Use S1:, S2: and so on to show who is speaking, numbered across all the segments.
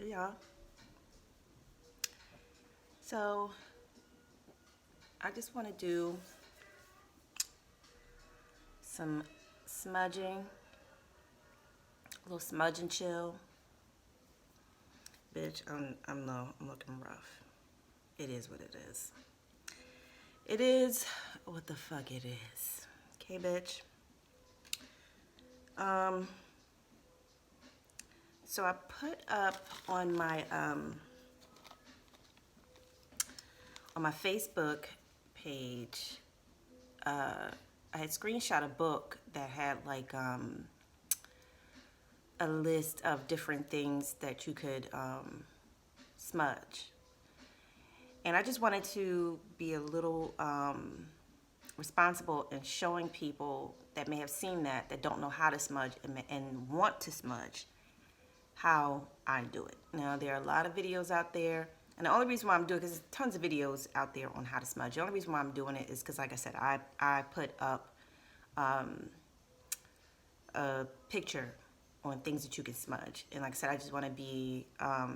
S1: y'all. So I just want to do some smudging, a little smudge and chill. Bitch, I'm low. I'm looking rough. It is what it is. It is what the fuck it is. Okay, bitch. So I put up on my Facebook page. I had screenshot a book that had like a list of different things that you could smudge. And I just wanted to be a little responsible in showing people that may have seen that don't know how to smudge and want to smudge, how I do it. Now, there are a lot of videos out there, and the only reason why I'm doing it, because there's tons of videos out there on how to smudge. The only reason why I'm doing it is because, like I said, I put up a picture on things that you can smudge. And like I said, I just want to be a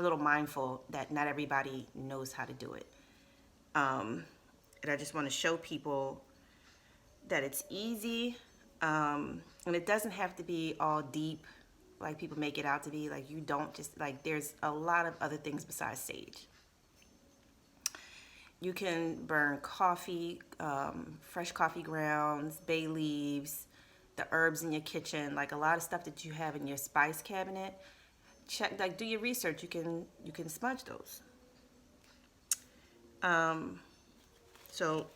S1: little mindful that not everybody knows how to do it. And I just want to show people that it's easy, and it doesn't have to be all deep like people make it out to be. Like, you don't just, like, there's a lot of other things besides sage. You can burn coffee, fresh coffee grounds, bay leaves, the herbs in your kitchen, like a lot of stuff that you have in your spice cabinet. Check, like, do your research. You can smudge those. So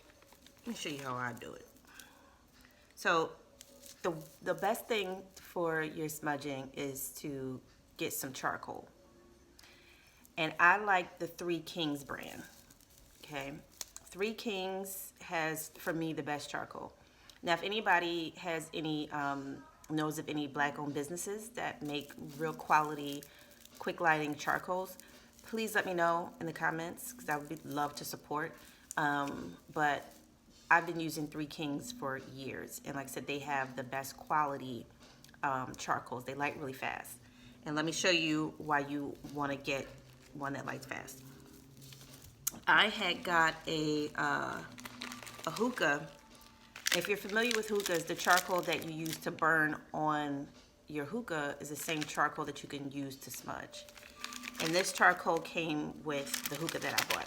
S1: let me show you how I do it. So the best thing for your smudging is to get some charcoal. And I like the Three Kings brand. Okay, Three Kings has, for me, the best charcoal. Now, if anybody has any knows of any black-owned businesses that make real quality, quick lighting charcoals, please let me know in the comments, because I would love to support. But I've been using Three Kings for years, and like I said, they have the best quality charcoals. They light really fast. And let me show you why you want to get one that lights fast. I had got a hookah. If you're familiar with hookahs, the charcoal that you use to burn on your hookah is the same charcoal that you can use to smudge. And this charcoal came with the hookah that I bought.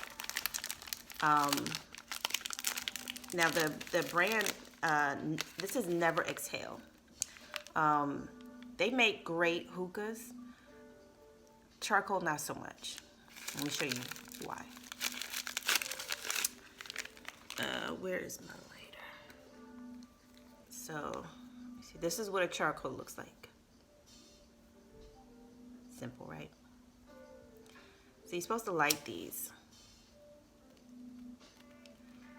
S1: Now the brand, this is Never Exhale. They make great hookahs. Charcoal, not so much. Let me show you why. Where is my lighter? So, see, this is what a charcoal looks like. Simple, right? So you're supposed to light these.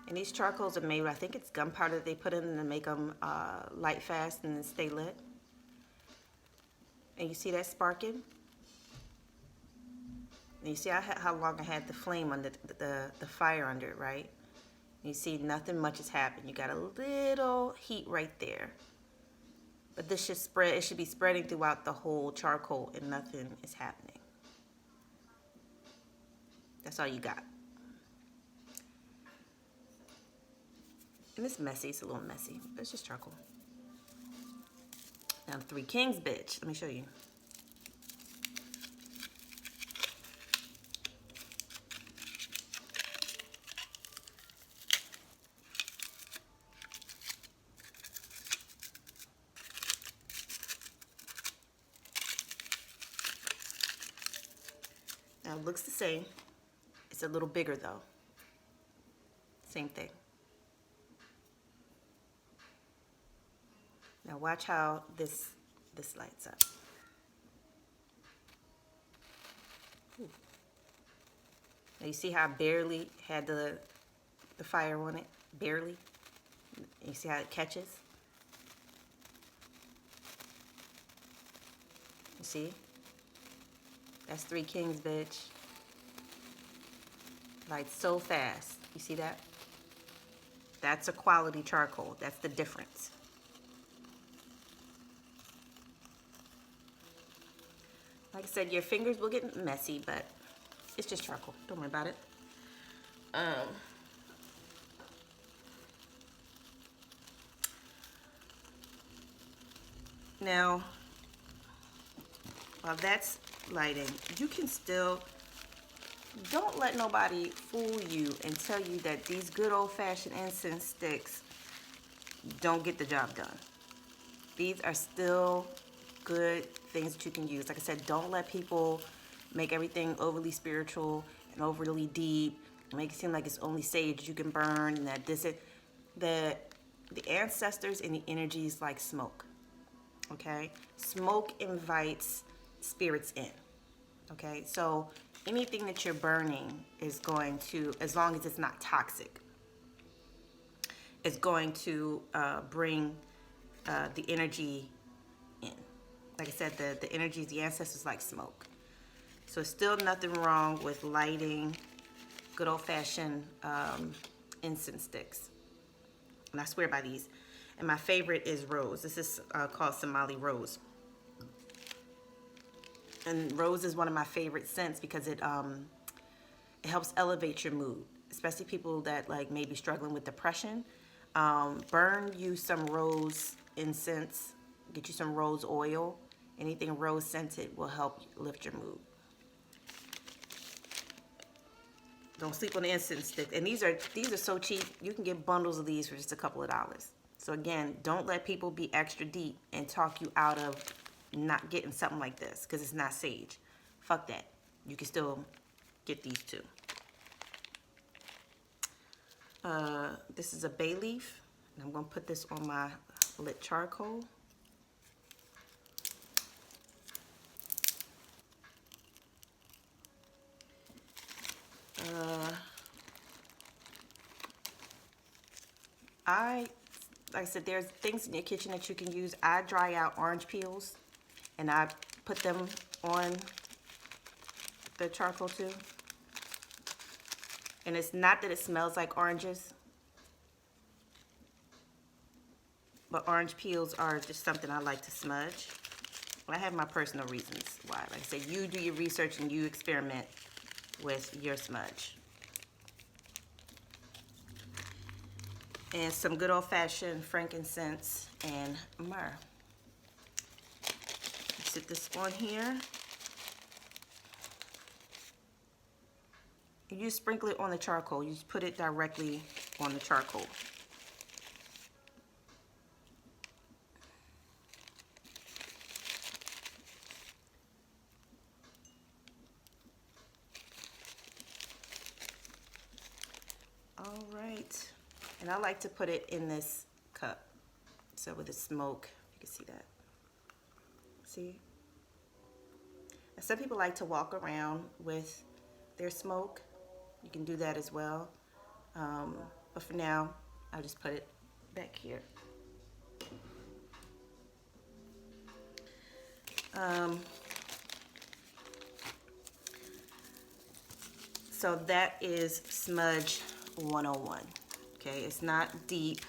S1: And these charcoals are made with, I think it's gunpowder that they put in to make them light fast and stay lit. And you see that sparking? And you see how long I had the flame under the fire under it, right? You see nothing much has happened. You got a little heat right there. But this should spread, it should be spreading throughout the whole charcoal and nothing is happening. That's all you got. And it's messy, it's a little messy, but it's just charcoal. Now, Three Kings, bitch. Let me show you. Now, it looks the same. It's a little bigger, though. Same thing. Now, watch how this lights up. Ooh. Now, you see how I barely had the fire on it? Barely. You see how it catches? You see? That's Three Kings, bitch. Lights so fast. You see that? That's a quality charcoal. That's the difference. Like I said, your fingers will get messy, but it's just charcoal. Don't worry about it. Now, while that's lighting, you can still, don't let nobody fool you and tell you that these good old-fashioned incense sticks don't get the job done. These are still good things that you can use. Like I said, don't let people make everything overly spiritual and overly deep, make it seem like it's only sage you can burn, and that this is the ancestors and the energies like smoke. Okay, smoke invites spirits in. Okay, so anything that you're burning is going to, as long as it's not toxic, is going to bring the energy in. Like I said, the energies, the ancestors like smoke. So still nothing wrong with lighting good old-fashioned incense sticks. And I swear by these. And my favorite is rose. This is called Somali rose. And rose is one of my favorite scents because it helps elevate your mood, especially people that like may be struggling with depression. Burn you some rose incense, get you some rose oil. Anything rose scented will help lift your mood. Don't sleep on the incense stick. And these are so cheap. You can get bundles of these for just a couple of dollars. So again, don't let people be extra deep and talk you out of not getting something like this because it's not sage. Fuck that. You can still get these too. This is a bay leaf. And I'm going to put this on my lit charcoal. Like I said, there's things in your kitchen that you can use. I dry out orange peels and I put them on the charcoal too. And it's not that it smells like oranges, but orange peels are just something I like to smudge. I have my personal reasons why. Like I said, you do your research and you experiment with your smudge. And some good old-fashioned frankincense and myrrh. Sit this on here. You just sprinkle it on the charcoal. You just put it directly on the charcoal. All right. And I like to put it in this cup. So with the smoke, you can see that. See? And some people like to walk around with their smoke. You can do that as well. But for now, I'll just put it back here. So that is Smudge 101. Okay, it's not deep.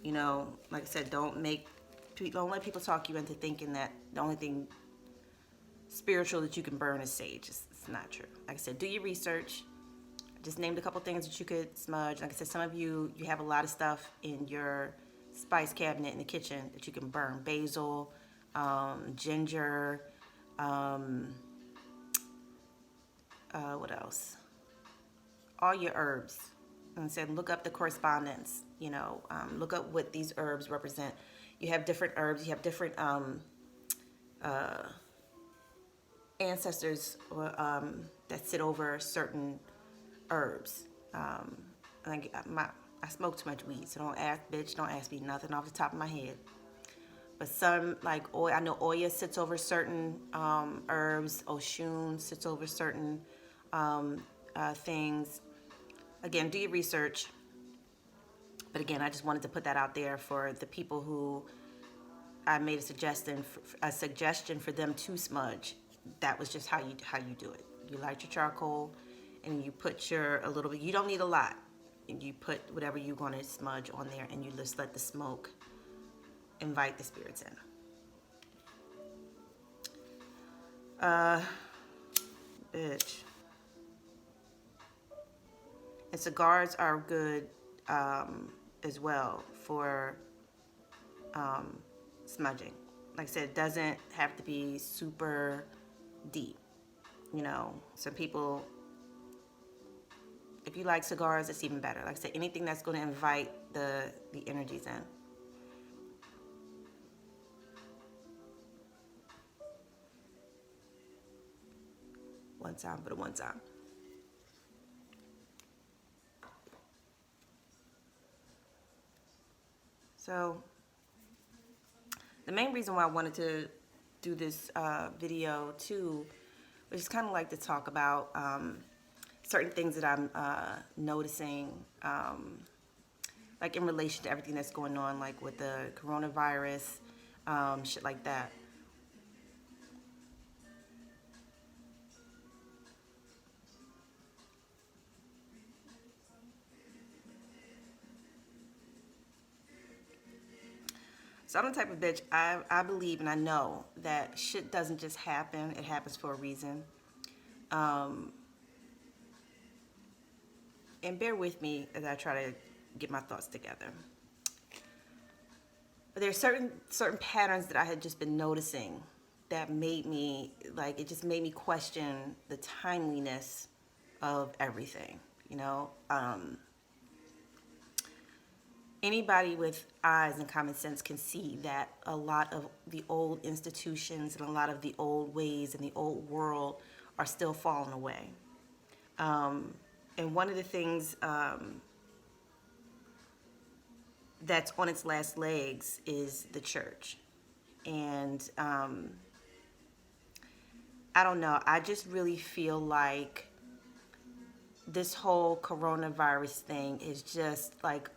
S1: You know, like I said, don't let people talk you into thinking that the only thing spiritual that you can burn is sage. It's not true. Like I said, do your research. I just named a couple things that you could smudge. Like I said, some of you have a lot of stuff in your spice cabinet in the kitchen that you can burn. Basil, ginger, what else? All your herbs. And said, look up the correspondence. You know, look up what these herbs represent. You have different herbs. You have different ancestors that sit over certain herbs. I smoke too much weed, so don't ask me nothing off the top of my head. But some, like I know Oya sits over certain herbs. Oshun sits over certain things. Again, do your research. But again, I just wanted to put that out there for the people who I made a suggestion for them to smudge. That was just how you do it. You light your charcoal, and you put a little bit. You don't need a lot. And you put whatever you want to smudge on there, and you just let the smoke invite the spirits in. Bitch. And cigars are good as well for smudging. Like I said, it doesn't have to be super deep. You know, some people, if you like cigars, it's even better. Like I said, anything that's going to invite the energies in. One time for the one time. So the main reason why I wanted to do this video too was just kind of like to talk about certain things that I'm noticing, like in relation to everything that's going on, like with the coronavirus, shit like that. So I'm the type of bitch, I believe and I know that shit doesn't just happen, it happens for a reason. And bear with me as I try to get my thoughts together. But there are certain patterns that I had just been noticing that made me, like, it just made me question the timeliness of everything, you know? Anybody with eyes and common sense can see that a lot of the old institutions and a lot of the old ways and the old world are still falling away. And one of the things that's on its last legs is the church. And I don't know, I just really feel like this whole coronavirus thing is just like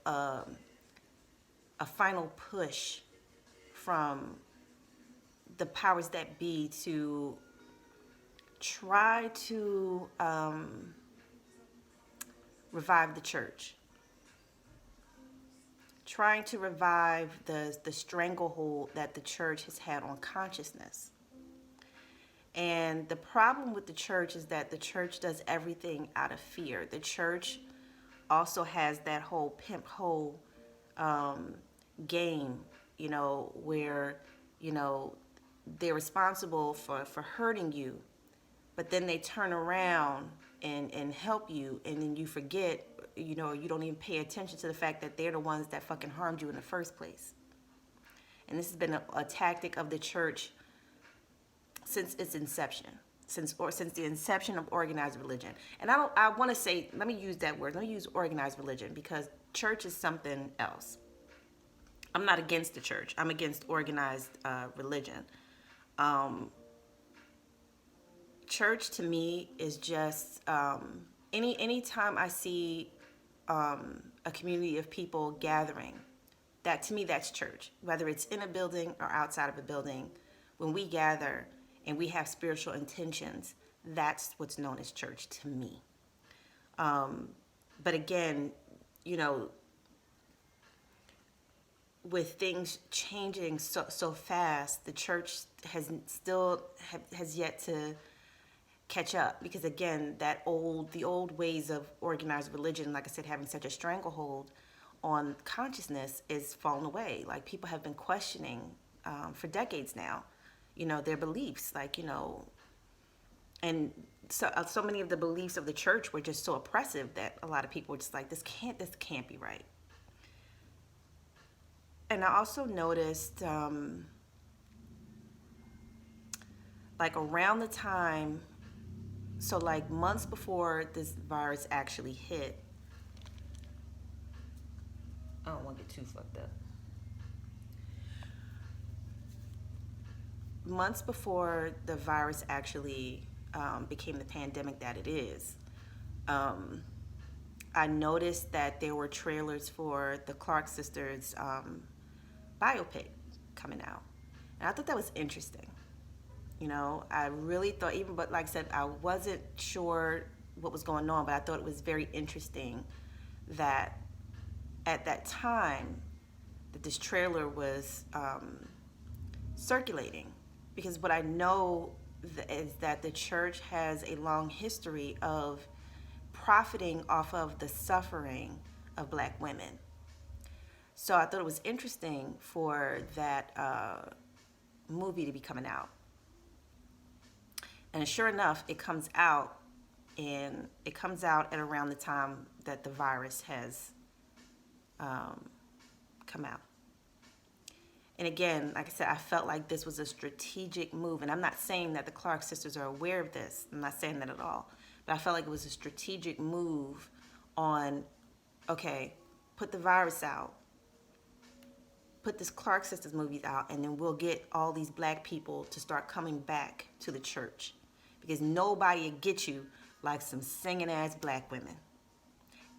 S1: a final push from the powers that be to try to revive the church, trying to revive the stranglehold that the church has had on consciousness. And the problem with the church is that the church does everything out of fear. The church also has that whole pimp hole game, you know, where, you know, they're responsible for hurting you, but then they turn around and help you, and then you forget, you know, you don't even pay attention to the fact that they're the ones that fucking harmed you in the first place. And this has been a tactic of the church since its inception, since the inception of organized religion. And I want to say, let me use that word. Let me use organized religion, because church is something else. I'm not against the church. I'm against organized religion. Church to me is just any time I see a community of people gathering, that to me that's church. Whether it's in a building or outside of a building, when we gather and we have spiritual intentions, that's what's known as church to me. But again, you know, with things changing so fast, the church has yet to catch up, because again, the old ways of organized religion, like I said, having such a stranglehold on consciousness, is falling away. Like, people have been questioning for decades now, you know, their beliefs, like, you know, and so many of the beliefs of the church were just so oppressive that a lot of people were just like, this can't be right. And I also noticed, like around the time, so like months before this virus actually hit, I don't want to get too fucked up. Months before the virus actually became the pandemic that it is, I noticed that there were trailers for the Clark sisters biopic coming out. And I thought that was interesting. You know, I really thought, but like I said, I wasn't sure what was going on, but I thought it was very interesting that at that time that this trailer was circulating. Because what I know is that the church has a long history of profiting off of the suffering of black women. So I thought it was interesting for that movie to be coming out. And sure enough, it comes out, and it comes out at around the time that the virus has come out. And again, like I said, I felt like this was a strategic move. And I'm not saying that the Clark sisters are aware of this. I'm not saying that at all. But I felt like it was a strategic move on, okay, put the virus out, put this Clark sisters movies out, and then we'll get all these black people to start coming back to the church. Because nobody will get you like some singing ass black women.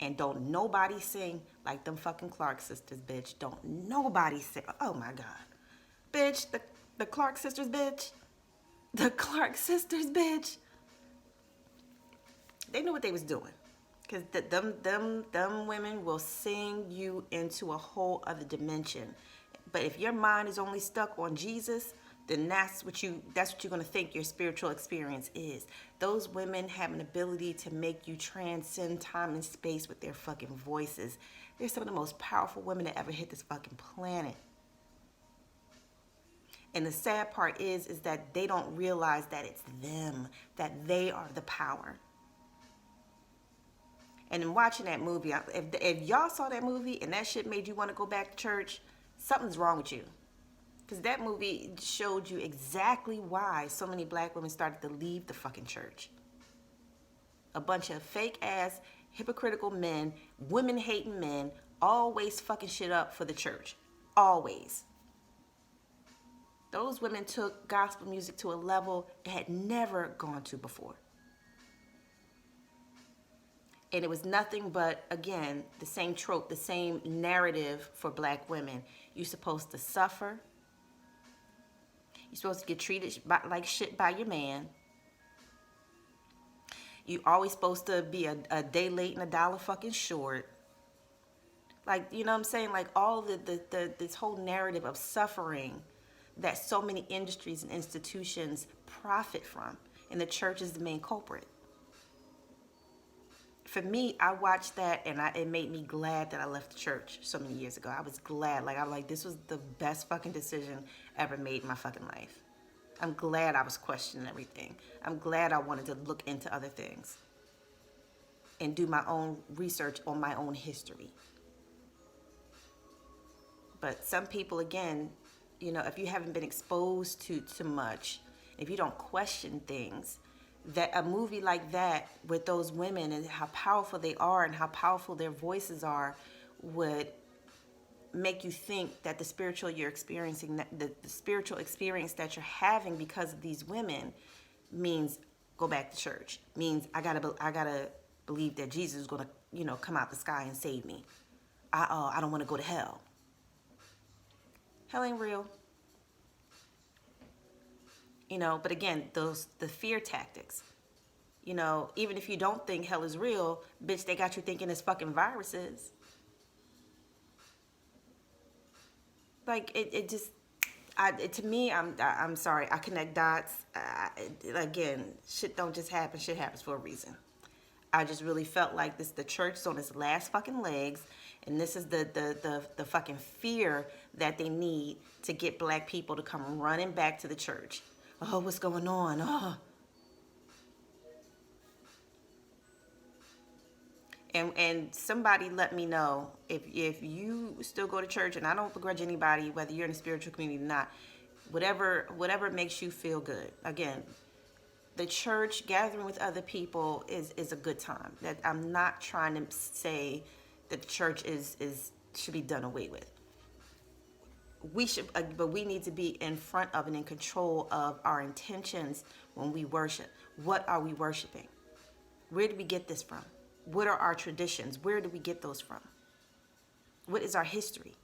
S1: And don't nobody sing like them fucking Clark sisters, bitch. Don't nobody sing. Oh my God. Bitch, the Clark sisters, bitch. The Clark sisters, bitch. They knew what they was doing. Because them women will sing you into a whole other dimension. But if your mind is only stuck on Jesus, then that's what you're going to think your spiritual experience is. Those women have an ability to make you transcend time and space with their fucking voices. They're some of the most powerful women that ever hit this fucking planet. And the sad part is that they don't realize that it's them, that they are the power. And in watching that movie, if y'all saw that movie and that shit made you want to go back to church, something's wrong with you. Because that movie showed you exactly why so many black women started to leave the fucking church. A bunch of fake ass, hypocritical men, women hating men, always fucking shit up for the church. Always. Those women took gospel music to a level it had never gone to before. And it was nothing but, again, the same trope, the same narrative for black women. You're supposed to suffer. You're supposed to get treated like shit by your man. You always supposed to be a day late and a dollar fucking short. Like, you know what I'm saying? Like all this whole narrative of suffering that so many industries and institutions profit from. And the church is the main culprit. For me, I watched that and it made me glad that I left the church so many years ago. I was glad. I was like, this was the best fucking decision ever made in my fucking life. I'm glad I was questioning everything. I'm glad I wanted to look into other things and do my own research on my own history. But some people, again, you know, if you haven't been exposed to much, if you don't question things, that a movie like that with those women and how powerful they are and how powerful their voices are would make you think that the spiritual you're experiencing, the spiritual experience that you're having because of these women means go back to church, means I gotta believe that Jesus is gonna, you know, come out the sky and save me. I don't want to go to hell. Hell ain't real. You know, but again, the fear tactics. You know, even if you don't think hell is real, bitch, they got you thinking it's fucking viruses. Like it just, to me, I'm sorry, I connect dots. Again, shit don't just happen. Shit happens for a reason. I just really felt like the church is on its last fucking legs, and this is the fucking fear that they need to get black people to come running back to the church. Oh, what's going on? Oh. And somebody let me know if you still go to church, and I don't begrudge anybody, whether you're in a spiritual community or not, whatever makes you feel good. Again, the church, gathering with other people is a good time. That I'm not trying to say that the church should be done away with. We should, but we need to be in front of and in control of our intentions when we worship. What are we worshiping? Where did we get this from? What are our traditions? Where do we get those from? What is our history?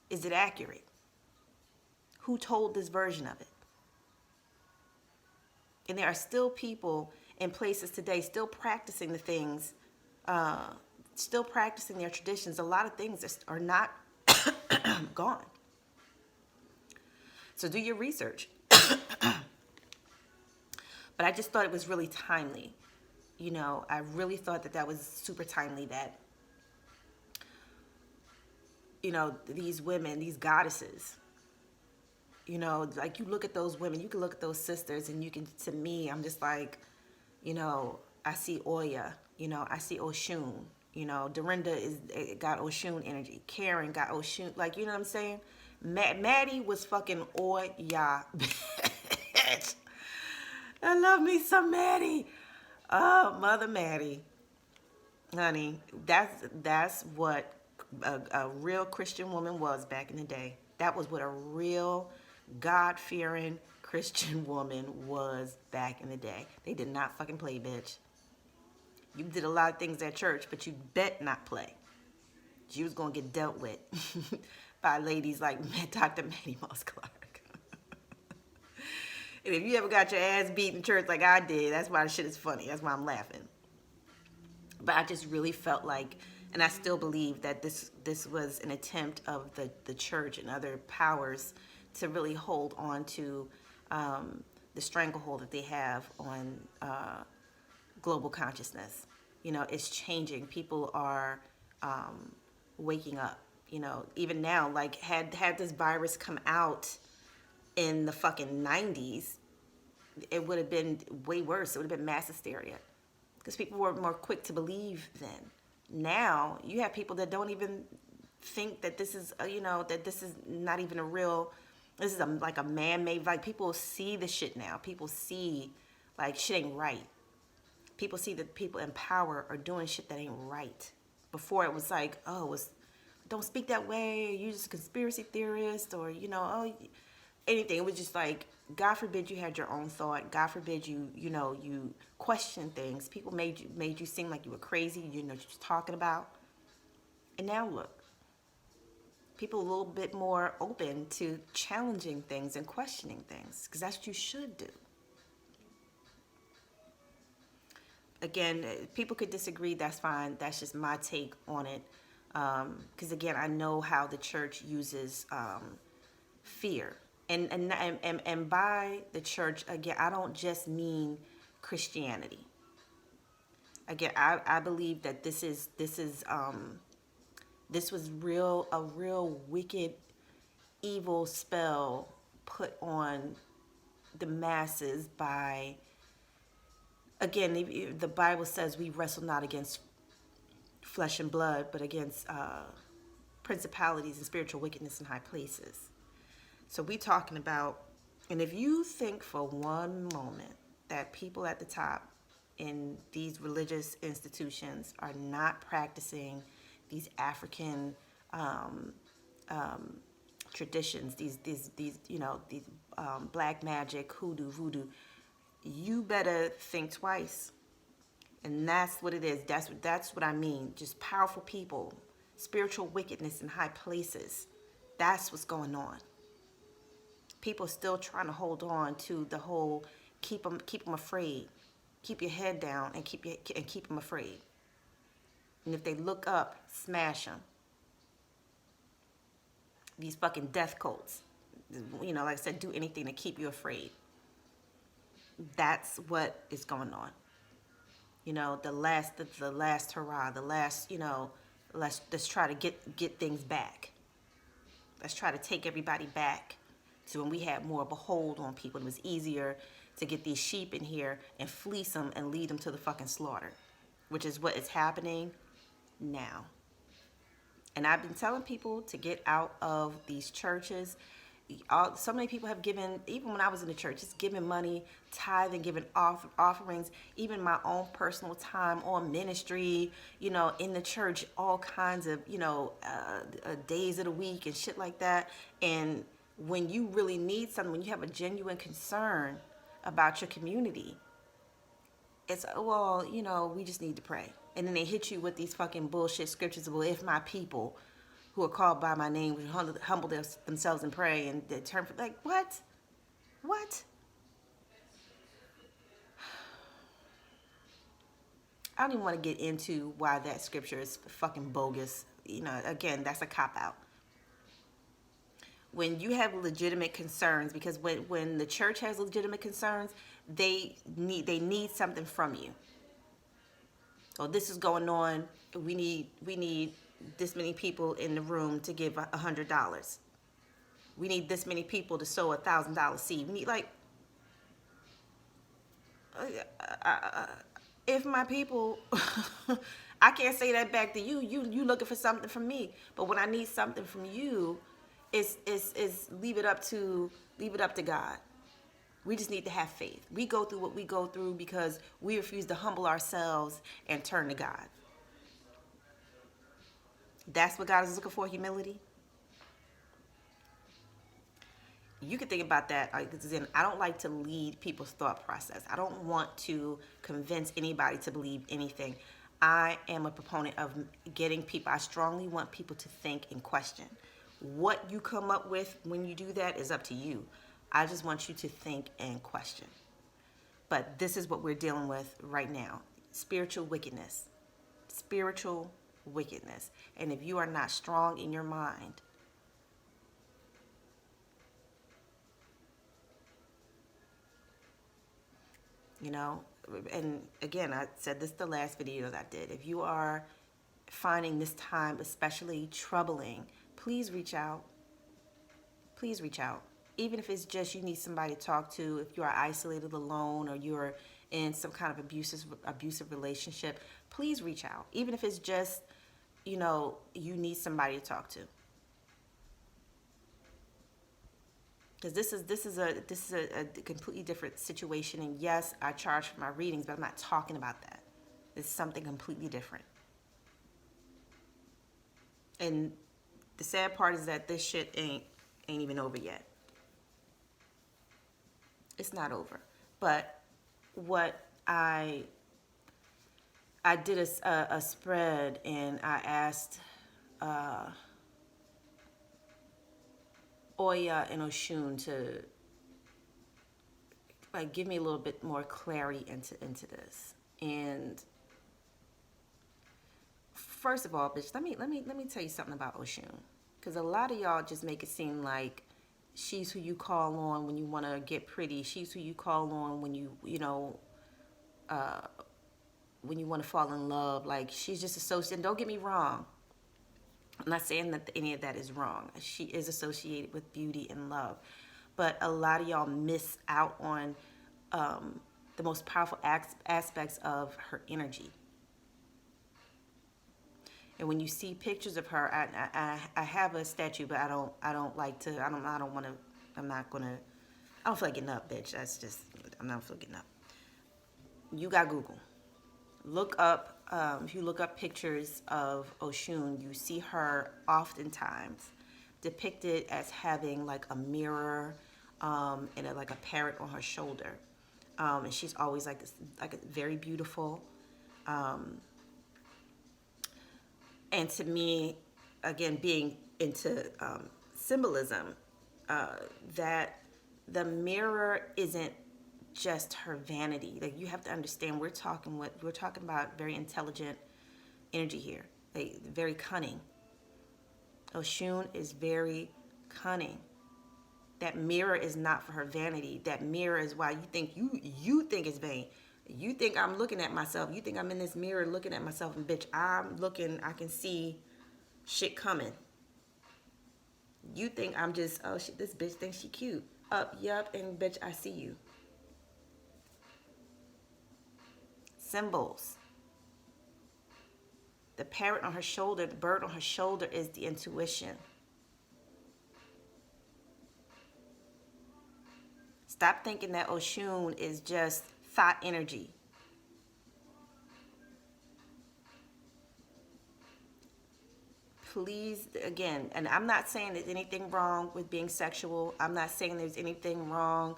S1: Is it accurate? Who told this version of it? And there are still people in places today still practicing the things, still practicing their traditions. A lot of things are not gone. So do your research. But I just thought it was really timely. You know, I really thought that that was super timely that, you know, these women, these goddesses, you know, like you look at those women, you can look at those sisters, and you can, to me, I'm just like, you know, I see Oya, you know, I see Oshun, you know, Dorinda is got Oshun energy, Karen got Oshun, like, you know what I'm saying? Maddie was fucking Oya, bitch. I love me some Maddie. Oh, Mother Maddie, honey, that's what a real Christian woman was back in the day. That was what a real God-fearing Christian woman was back in the day. They did not fucking play, bitch. You did a lot of things at church, but you bet not play. You was gonna get dealt with by ladies like Dr. Maddie Moss Clark. And if you ever got your ass beat in church like I did, that's why the shit is funny. That's why I'm laughing. But I just really felt like, and I still believe that this was an attempt of the church and other powers to really hold on to the stranglehold that they have on global consciousness. You know, it's changing. People are waking up. You know, even now, like had this virus come out in the fucking 90s, it would have been way worse. It would have been mass hysteria because people were more quick to believe then. Now you have people that don't even think that this is, you know, that this is not even a real, this is like a man-made, like people see the shit now. People see like shit ain't right. People see that people in power are doing shit that ain't right. Before it was like, oh, don't speak that way, you're just a conspiracy theorist, or, you know, oh, anything. It was just like, God forbid you had your own thought. God forbid you know, you question things. People made you seem like you were crazy. You know what you was talking about. And now look, people are a little bit more open to challenging things and questioning things, because that's what you should do. Again, people could disagree. That's fine. That's just my take on it. Because again, I know how the church uses fear. And by the church, again, I don't just mean Christianity. Again, I believe that this was a real wicked, evil spell put on the masses by, again, the Bible says we wrestle not against flesh and blood, but against principalities and spiritual wickedness in high places. So we talking about, and if you think for one moment that people at the top in these religious institutions are not practicing these African traditions, these you know, these black magic, hoodoo, voodoo, you better think twice. And that's what it is. That's what I mean. Just powerful people, spiritual wickedness in high places. That's what's going on. People still trying to hold on to the whole keep them afraid, keep your head down, and keep them afraid. And if they look up, smash them. These fucking death cults, you know, like I said, do anything to keep you afraid. That's what is going on. You know, the last hurrah, the last, you know, let's try to get things back. Let's try to take everybody back to when we had more of a hold on people. It was easier to get these sheep in here and fleece them and lead them to the fucking slaughter, which is what is happening now. And I've been telling people to get out of these churches. So many people have given, even when I was in the church, just giving money, tithing, giving offerings, even my own personal time on ministry, you know, in the church, all kinds of, you know, days of the week and shit like that. And when you really need something, when you have a genuine concern about your community, it's, well, you know, we just need to pray. And then they hit you with these fucking bullshit scriptures. Well, if my people who are called by my name would humble themselves and pray and they turn for, like, what? What? I don't even want to get into why that scripture is fucking bogus. You know, again, that's a cop-out. when you have legitimate concerns, because when the church has legitimate concerns, they need something from you. Oh, this is going on. We need this many people in the room to give $100. We need this many people to sow $1,000 seed. We need like, if my people, I can't say that back to you. You looking for something from me, but when I need something from you, is leave it up to God. We just need to have faith. We go through what we go through because we refuse to humble ourselves and turn to God. That's what God is looking for, humility. You can think about that. I don't like to lead people's thought process. I don't want to convince anybody to believe anything. I am a proponent of getting people. I strongly want people to think and question. What you come up with when you do that is up to you. I just want you to think and question. But this is what we're dealing with right now. Spiritual wickedness. Spiritual wickedness. And if you are not strong in your mind, you know, and again, I said this the last video that I did. If you are finding this time especially troubling, please reach out. Please reach out. Even if it's just you need somebody to talk to, if you are isolated, alone, or you're in some kind of abusive relationship, please reach out. Even if it's just, you need somebody to talk to. Because this is a completely different situation. And yes, I charge for my readings, but I'm not talking about that. It's something completely different. And the sad part is that this shit ain't even over yet. It's not over. But what I did a spread, and I asked Oya and Oshun to give me a little bit more clarity into this. And first of all, bitch, let me tell you something about Oshun, because a lot of y'all just make it seem like she's who you call on when you want to get pretty. She's who you call on when when you want to fall in love. Like, she's just associated. Don't get me wrong. I'm not saying that any of that is wrong. She is associated with beauty and love. But a lot of y'all miss out on the most powerful aspects of her energy. And when you see pictures of her, I have a statue, but I don't like to. I don't want to. I'm not gonna. I don't feel like getting up, bitch. That's just. I'm not feel getting up. You got Google. Look up. If you look up pictures of Oshun, you see her oftentimes depicted as having like a mirror and like a parrot on her shoulder, and she's always like this, like very beautiful. And to me, again, being into symbolism, that the mirror isn't just her vanity. Like, you have to understand, we're talking about very intelligent energy here, like very cunning. Oshun is very cunning. That mirror is not for her vanity. That mirror is why you think it's vain. You think I'm looking at myself. You think I'm in this mirror looking at myself, and bitch, I'm looking, I can see shit coming. You think I'm just, oh shit, this bitch thinks she cute. Yup, and bitch, I see you. Symbols. The parrot on her shoulder, the bird on her shoulder is the intuition. Stop thinking that Oshun is just thought energy. Please, again, and I'm not saying there's anything wrong with being sexual. I'm not saying there's anything wrong.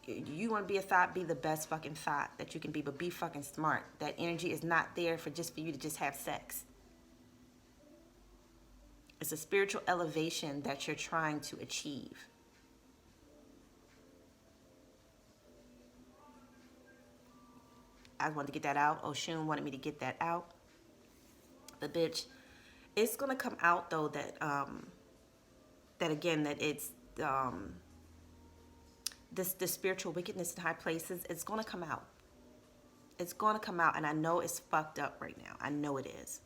S1: You want to be a thought, be the best fucking thought that you can be, but be fucking smart. That energy is not there for you to just have sex. It's a spiritual elevation that you're trying to achieve. I wanted to get that out. Oshun wanted me to get that out. But bitch, it's gonna come out though that that again, that it's the spiritual wickedness in high places. It's going to come out. It's going to come out, and I know it's fucked up right now. I know it is.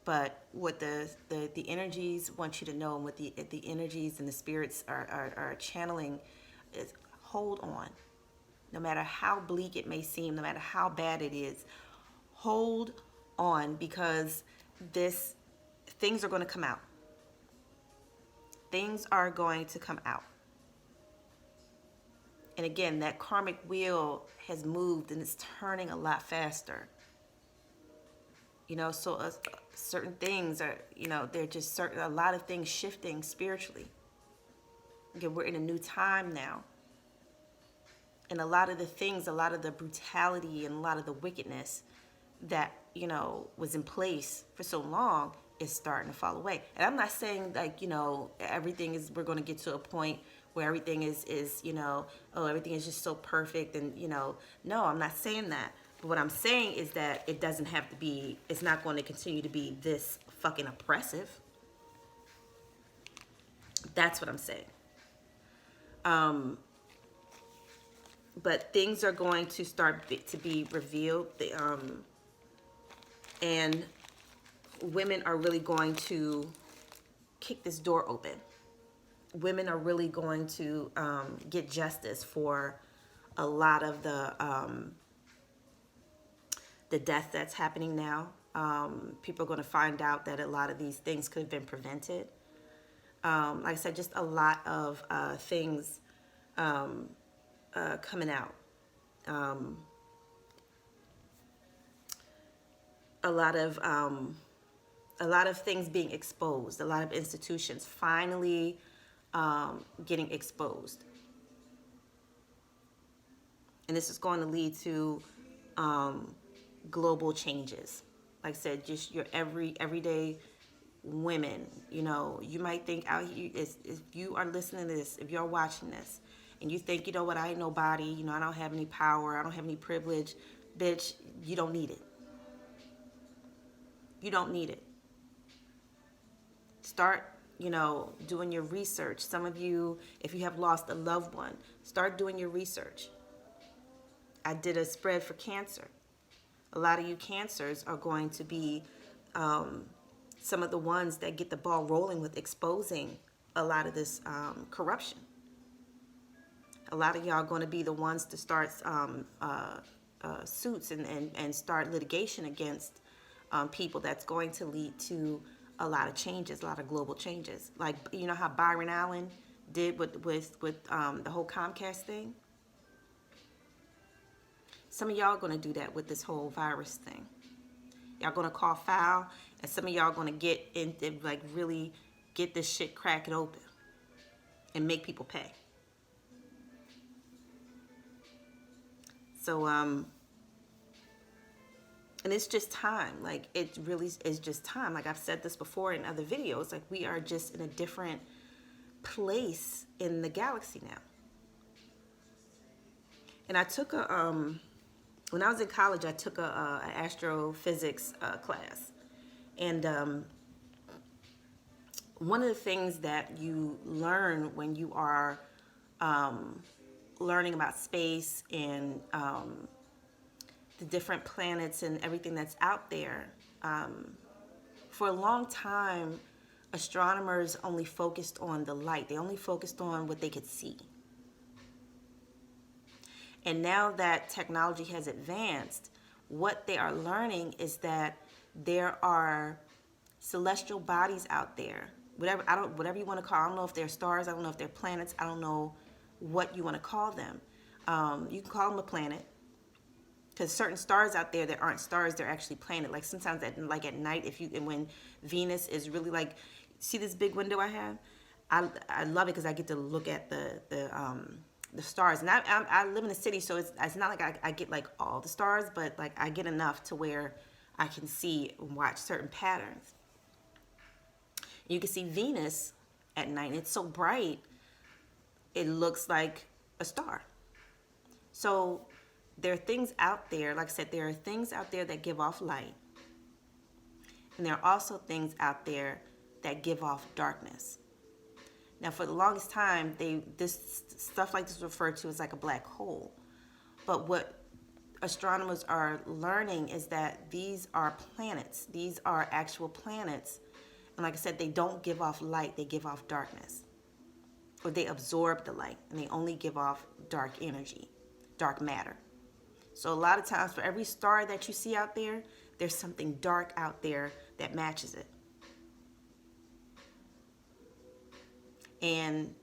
S1: But what the energies want you to know, and what the energies and the spirits are channeling is, hold on. No matter how bleak it may seem, no matter how bad it is, hold on, because things are going to come out. Things are going to come out. And again, that karmic wheel has moved and it's turning a lot faster. So certain things are, they're just a lot of things shifting spiritually. Again, we're in a new time now. And a lot of the brutality and a lot of the wickedness that, was in place for so long is starting to fall away. And I'm not saying we're going to get to a point where everything is everything is just so perfect and, no, I'm not saying that. But what I'm saying is that it doesn't have to be, it's not going to continue to be this fucking oppressive. That's what I'm saying. But things are going to start to be revealed. And women are really going to kick this door open. Women are really going to get justice for a lot of the death that's happening now. People are going to find out that a lot of these things could have been prevented. Like I said, just a lot of things coming out. A lot of things being exposed. A lot of institutions finally getting exposed. And this is going to lead to global changes. Like I said, just your everyday women. You might think out here, if you are listening to this, if you're watching this, and you think, you know what, I ain't nobody, I don't have any power, I don't have any privilege, bitch, you don't need it. You don't need it. Start, doing your research. Some of you, if you have lost a loved one, start doing your research. I did a spread for cancer. A lot of you cancers are going to be some of the ones that get the ball rolling with exposing a lot of this corruption. A lot of y'all are going to be the ones to start suits and start litigation against people. That's going to lead to a lot of changes, a lot of global changes. Like, how Byron Allen did with the whole Comcast thing? Some of y'all are going to do that with this whole virus thing. Y'all going to call foul, and some of y'all are going to get in, really get this shit cracking open and make people pay. So, and it's just time. Like, it really is just time. Like I've said this before in other videos, like we are just in a different place in the galaxy now. And I took when I was in college, I took a astrophysics class. And one of the things that you learn when you are learning about space and the different planets and everything that's out there, for a long time, astronomers only focused on the light. They only focused on what they could see. And now that technology has advanced, what they are learning is that there are celestial bodies out there. Whatever you want to call. I don't know if they're stars. I don't know if they're planets. I don't know what you want to call them. You can call them a planet, because certain stars out there that aren't stars, they're actually planet. Like sometimes at night, when Venus is really like, see this big window I have? I love it because I get to look at the stars. And I live in a city, so it's not like I get like all the stars, but like I get enough to where I can see and watch certain patterns. You can see Venus at night, and it's so bright, it looks like a star. So there are things out there, like I said, there are things out there that give off light. And there are also things out there that give off darkness. Now, for the longest time, this stuff like this is referred to as like a black hole. But what astronomers are learning is that these are planets. These are actual planets. And like I said, they don't give off light, they give off darkness. Or they absorb the light and they only give off dark energy, dark matter. So a lot of times for every star that you see out there, there's something dark out there that matches it. And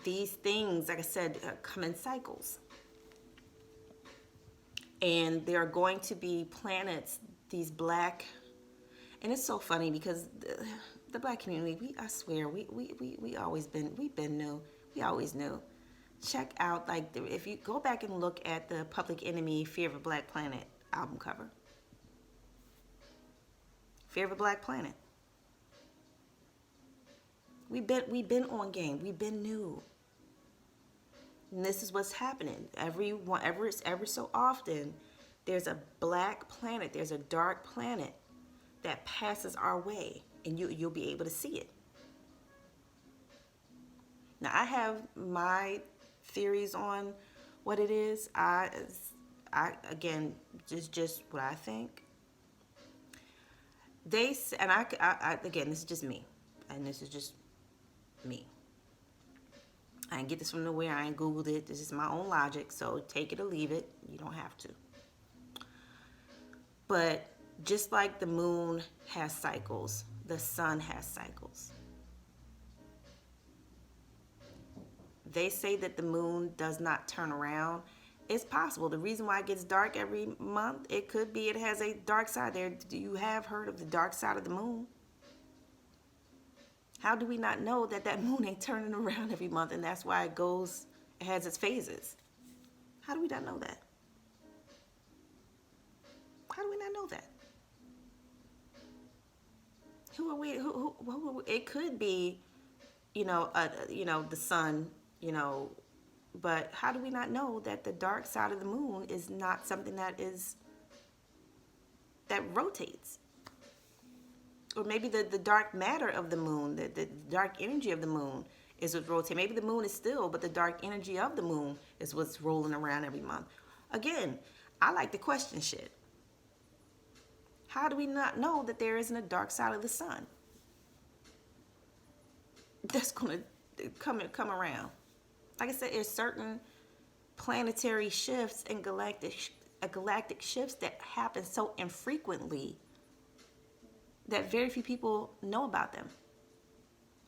S1: these things, like I said, come in cycles. And there are going to be planets, these black, and it's so funny because the black community, I swear, we always been, we've been new. We always knew. Check out, like, if you go back and look at the Public Enemy Fear of a Black Planet album cover. Fear of a Black Planet. We've been on game. We've been new. And this is what's happening. Every so often, there's a black planet, there's a dark planet that passes our way, and you'll be able to see it. Now, I have my theories on what it is. I again, just what I think. Again, this is just me, and this is just me. I ain't get this from nowhere. I ain't Googled it. This is my own logic. So take it or leave it. You don't have to. But just like the moon has cycles, the sun has cycles. They say that the moon does not turn around. It's possible. The reason why it gets dark every month, it could be it has a dark side there. You have heard of the dark side of the moon. How do we not know that that moon ain't turning around every month, and that's why it has its phases? How do we not know that? How do we not know that? Who are we? Who it could be, the sun, but how do we not know that the dark side of the moon is not something that rotates? Or maybe the dark matter of the moon, the dark energy of the moon is what's rotating. Maybe the moon is still, but the dark energy of the moon is what's rolling around every month. Again, I like to question shit. How do we not know that there isn't a dark side of the sun that's going to come around? Like I said, there's certain planetary shifts and galactic shifts that happen so infrequently that very few people know about them.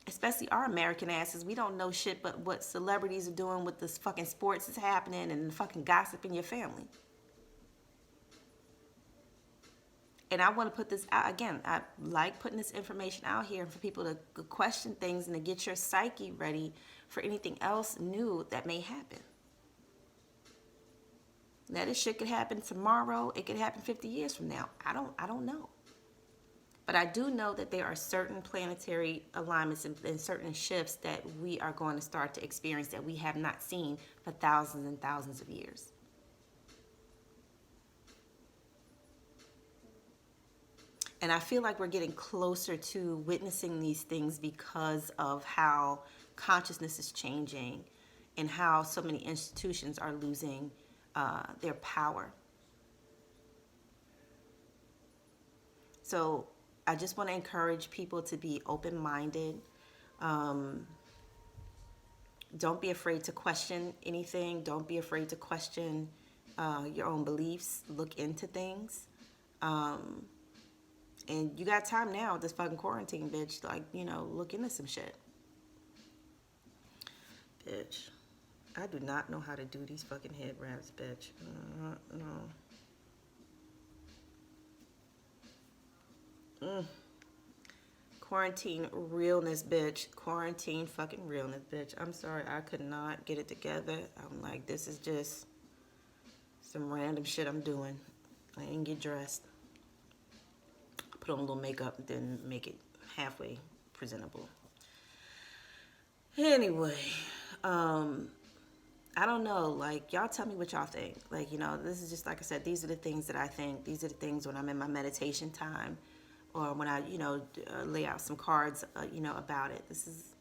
S1: Especially our American asses. We don't know shit but what celebrities are doing, with this fucking sports is happening, and the fucking gossip in your family. And I want to put this out again. I like putting this information out here for people to question things and to get your psyche ready for anything else new that may happen. Now, this shit could happen tomorrow. It could happen 50 years from now. I don't know. But I do know that there are certain planetary alignments and certain shifts that we are going to start to experience that we have not seen for thousands and thousands of years. And I feel like we're getting closer to witnessing these things because of how consciousness is changing and how so many institutions are losing their power. So I just want to encourage people to be open-minded. Don't be afraid to question anything. Don't be afraid to question your own beliefs. Look into things. And you got time now with this fucking quarantine, bitch. Like, look into some shit. Bitch. I do not know how to do these fucking head wraps, bitch. No. Quarantine realness, bitch. Quarantine fucking realness, bitch. I'm sorry, I could not get it together. I'm like, this is just some random shit I'm doing. I didn't get dressed. Put on a little makeup, then make it halfway presentable. Anyway, I don't know. Like, y'all tell me what y'all think. Like, this is just, like I said, these are the things that I think. These are the things when I'm in my meditation time, or when I, lay out some cards, about it. This is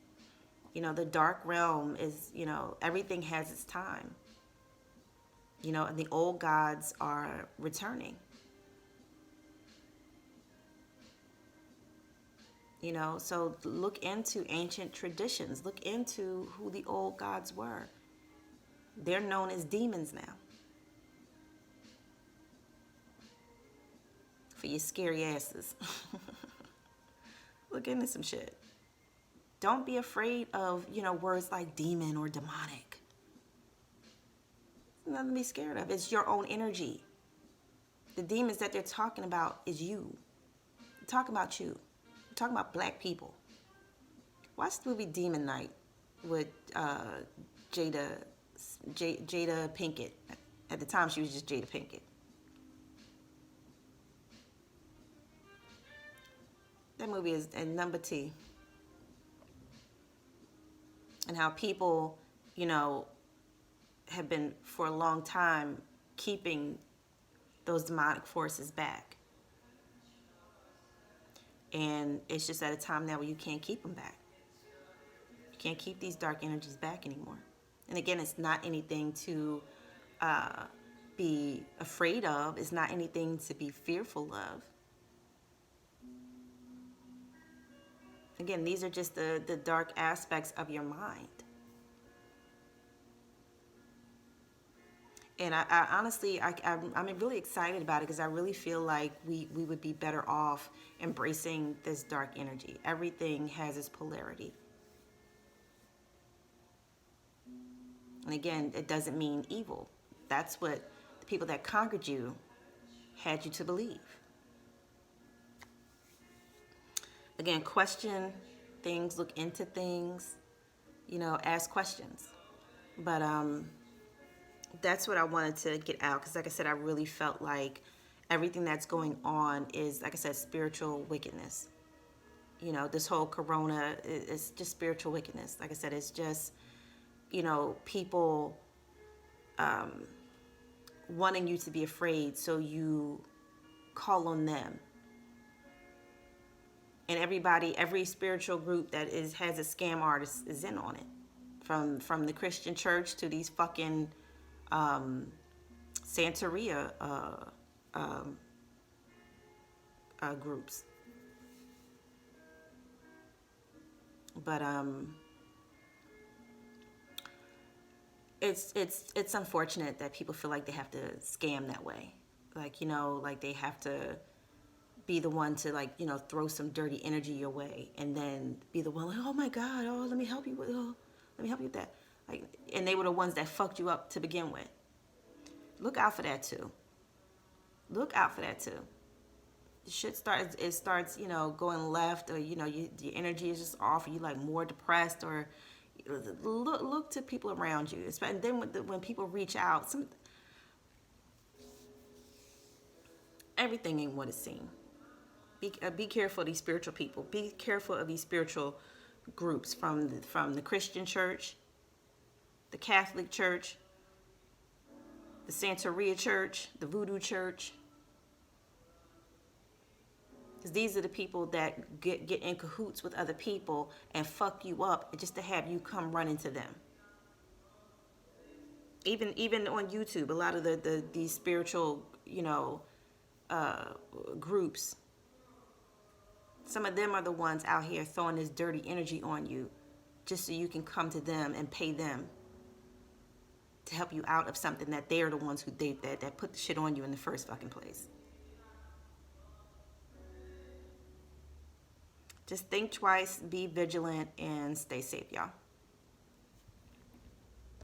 S1: You know, the dark realm is, you know, everything has its time. You know, and the old gods are returning. You know, so look into ancient traditions. Look into who the old gods were. They're known as demons now. For your scary asses. Look into some shit. Don't be afraid of, you know, words like demon or demonic. Nothing to be scared of. It's your own energy. The demons that they're talking about is you. They're talking about you. They're talking about black people. Watch the movie Demon Night with Jada Pinkett. At the time, she was just Jada Pinkett. That movie is a number T. And how people, you know, have been for a long time keeping those demonic forces back. And it's just at a time now where you can't keep them back. You can't keep these dark energies back anymore. And again, it's not anything to be afraid of. It's not anything to be fearful of. Again, these are just the dark aspects of your mind. And I honestly, I'm really excited about it because I really feel like we would be better off embracing this dark energy. Everything has its polarity. And again, it doesn't mean evil. That's what the people that conquered you had you to believe. Again, question things, look into things, you know, ask questions. But that's what I wanted to get out because, like I said, I really felt like everything that's going on is, like I said, spiritual wickedness. You know, this whole corona is just spiritual wickedness. Like I said, it's just, you know, people wanting you to be afraid, so you call on them. And every spiritual group that has a scam artist is in on it. From the Christian church to these fucking Santeria groups. But it's unfortunate that people feel like they have to scam that way. Like, you know, like they have to be the one to, like, you know, throw some dirty energy your way and then be the one like, oh my God, oh, let me help you with that. Like, and they were the ones that fucked you up to begin with. Look out for that too. Look out for that too. Shit starts, you know, going left, or, you know, your energy is just off, or you like more depressed, or look to people around you. And then when people reach out, everything ain't what it seems. Be careful of these spiritual people. Be careful of these spiritual groups from the Christian church, the Catholic church, the Santeria church, the Voodoo church. Because these are the people that get in cahoots with other people and fuck you up just to have you come running to them. Even on YouTube, a lot of these spiritual, you know, groups, some of them are the ones out here throwing this dirty energy on you just so you can come to them and pay them to help you out of something that they're the ones who that put the shit on you in the first fucking place. Just think twice, be vigilant, and stay safe, y'all.